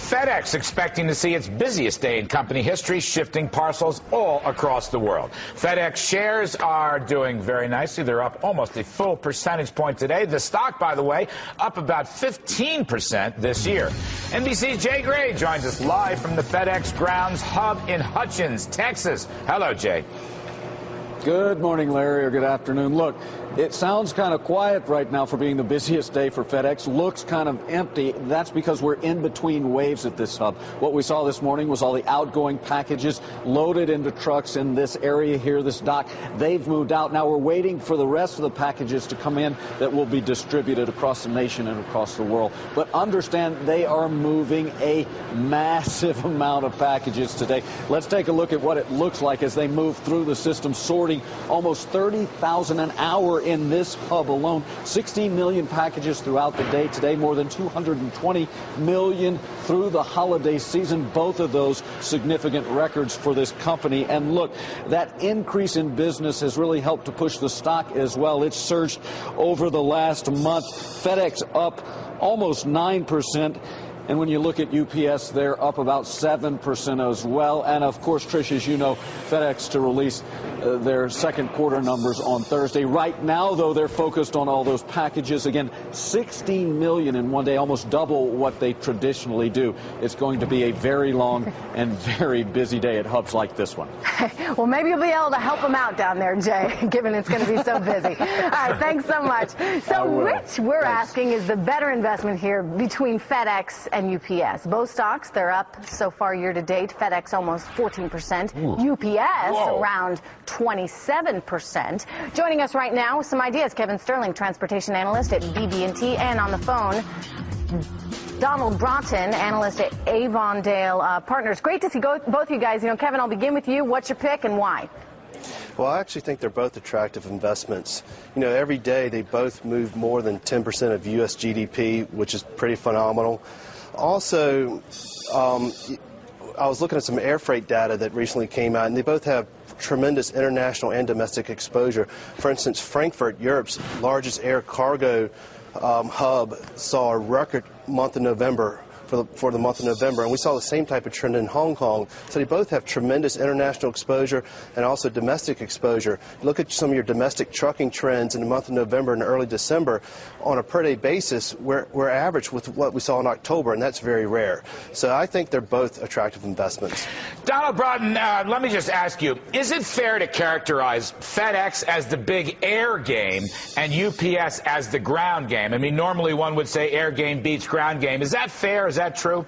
FedEx expecting to see its busiest day in company history, shifting parcels all across the world. FedEx shares are doing very nicely. They're up almost a full percentage point today. The stock, by the way, up about 15% this year. NBC's Jay Gray joins us live from the FedEx grounds hub in Hutchins, Texas. Hello, Jay. Good morning, Larry, or good afternoon. Look, it sounds kind of quiet right now for being the busiest day for FedEx. Looks kind of empty. That's because we're in between waves at this hub. What we saw this morning was all the outgoing packages loaded into trucks in this area here, this dock. They've moved out. Now we're waiting for the rest of the packages to come in that will be distributed across the nation and across the world. But understand they are moving a massive amount of packages today. Let's take a look at what it looks like as they move through the system, sorting almost 30,000 an hour in this hub alone. 16 million packages throughout the day today, more than 220 million through the holiday season. Both of those significant records for this company. And look, that increase in business has really helped to push the stock as well. It's surged over the last month. FedEx up almost 9%. And when you look at UPS, they're up about 7% as well. And of course, Trish, as you know, FedEx to release their second quarter numbers on Thursday. Right now, though, they're focused on all those packages. Again, 16 million in one day, almost double what they traditionally do. It's going to be a very long and very busy day at hubs like this one. Well, maybe you'll be able to help them out down there, Jay, given it's going to be so busy. All right, thanks so much. So, Rich, we're asking, is the better investment here between FedEx and UPS? Both stocks, they're up so far year to date. FedEx almost 14%. Ooh. UPS around 27%. Joining us right now with some ideas, Kevin Sterling, transportation analyst at BB&T, and on the phone, Donald Broughton, analyst at Avondale Partners. Great to see both you guys. You know, Kevin, I'll begin with you. What's your pick and why? Well, I actually think they're both attractive investments. You know, every day they both move more than 10% of U.S. GDP, which is pretty phenomenal. Also, I was looking at some air freight data that recently came out, and they both have tremendous international and domestic exposure. For instance, Frankfurt, Europe's largest air cargo hub, saw a record month of November. For the month of November, and we saw the same type of trend in Hong Kong. So they both have tremendous international exposure and also domestic exposure. Look at some of your domestic trucking trends in the month of November and early December. On a per-day basis, we're average with what we saw in October, and that's very rare. So I think they're both attractive investments. Donald Broughton, let me just ask you, is it fair to characterize FedEx as the big air game and UPS as the ground game? I mean, normally one would say air game beats ground game. Is that fair? Is that true?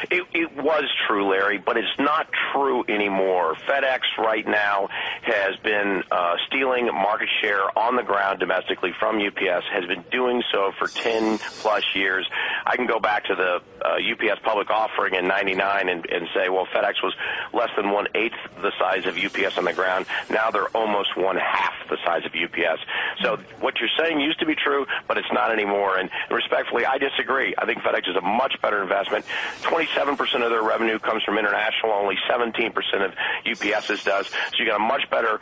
It was true, Larry, but it's not true anymore. FedEx right now has been stealing market share on the ground domestically from UPS, has been doing so for 10-plus years. I can go back to the UPS public offering in '99 and say, well, FedEx was less than 1/8 the size of UPS on the ground. Now they're almost 1/2 the size of UPS. So what you're saying used to be true, but it's not anymore. And respectfully, I disagree. I think FedEx is a much better investment. 27% of their revenue comes from international. Only 17% of UPS's does. So you got a much better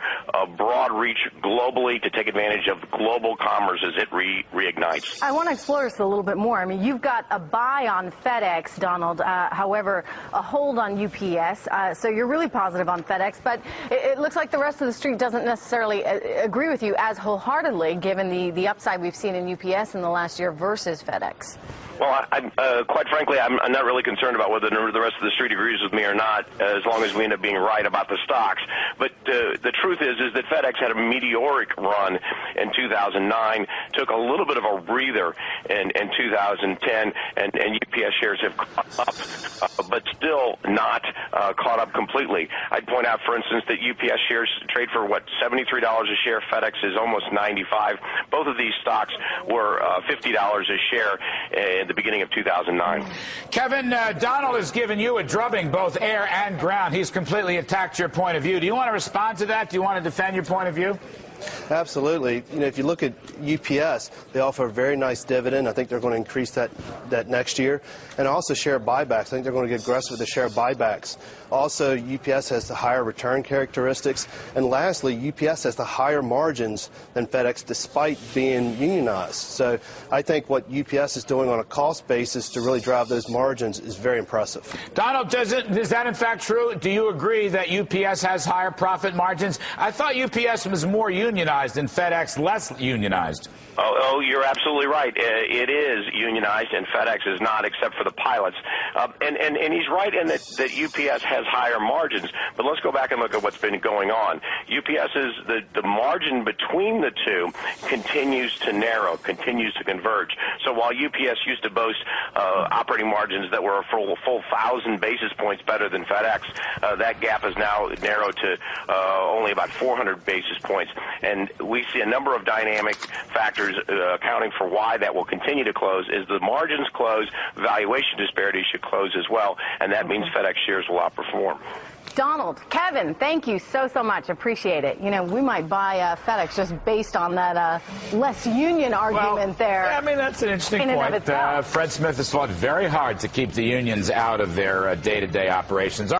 broad reach globally to take advantage of global commerce as it reignites. I want to explore this a little bit more. I mean, you've got a buy on FedEx, Donald, however, a hold on UPS. So you're really positive on FedEx, but it looks like the rest of the street doesn't necessarily agree with you as wholeheartedly, given the upside we've seen in UPS in the last year versus FedEx. Well, quite frankly, I'm not really concerned about whether the rest of the street agrees with me or not, as long as we end up being right about the stocks. But the truth is that FedEx had a meteoric run in 2009, took a little bit of a breather in 2010, and UPS shares have caught up, but still not caught up completely. I'd point out, for instance, that UPS shares trade for, $73 a share. FedEx is almost $95. Both of these stocks were $50 a share in the beginning of 2009. Kevin, Donald has given you a drubbing, both air and ground. He's completely attacked your point of view. Do you want to respond to that? Do you want to defend your point of view? Absolutely. You know, if you look at UPS, they offer a very nice dividend. I think they're going to increase that next year. And also share buybacks. I think they're going to get aggressive with the share buybacks. Also, UPS has the higher return characteristics. And lastly, UPS has the higher margins than FedEx despite being unionized. So I think what UPS is doing on a cost basis to really drive those margins is very impressive. Donald, is that in fact true? Do you agree that UPS has higher profit margins? I thought UPS was more unionized and FedEx less unionized. Oh, you're absolutely right. It is unionized, and FedEx is not, except for the pilots. And he's right in that UPS has higher margins. But let's go back and look at what's been going on. UPS is the margin between the two continues to narrow, continues to converge. So while UPS used to boast operating margins that were a full 1,000 basis points better than FedEx, that gap is now narrowed to only about 400 basis points. And we see a number of dynamic factors accounting for why that will continue to close. As the margins close, valuation disparities should close as well, and that means FedEx shares will outperform. Donald, Kevin, thank you so much. Appreciate it. You know, we might buy FedEx just based on that less union argument there. Yeah, I mean, that's an interesting point. Fred Smith has fought very hard to keep the unions out of their day-to-day operations.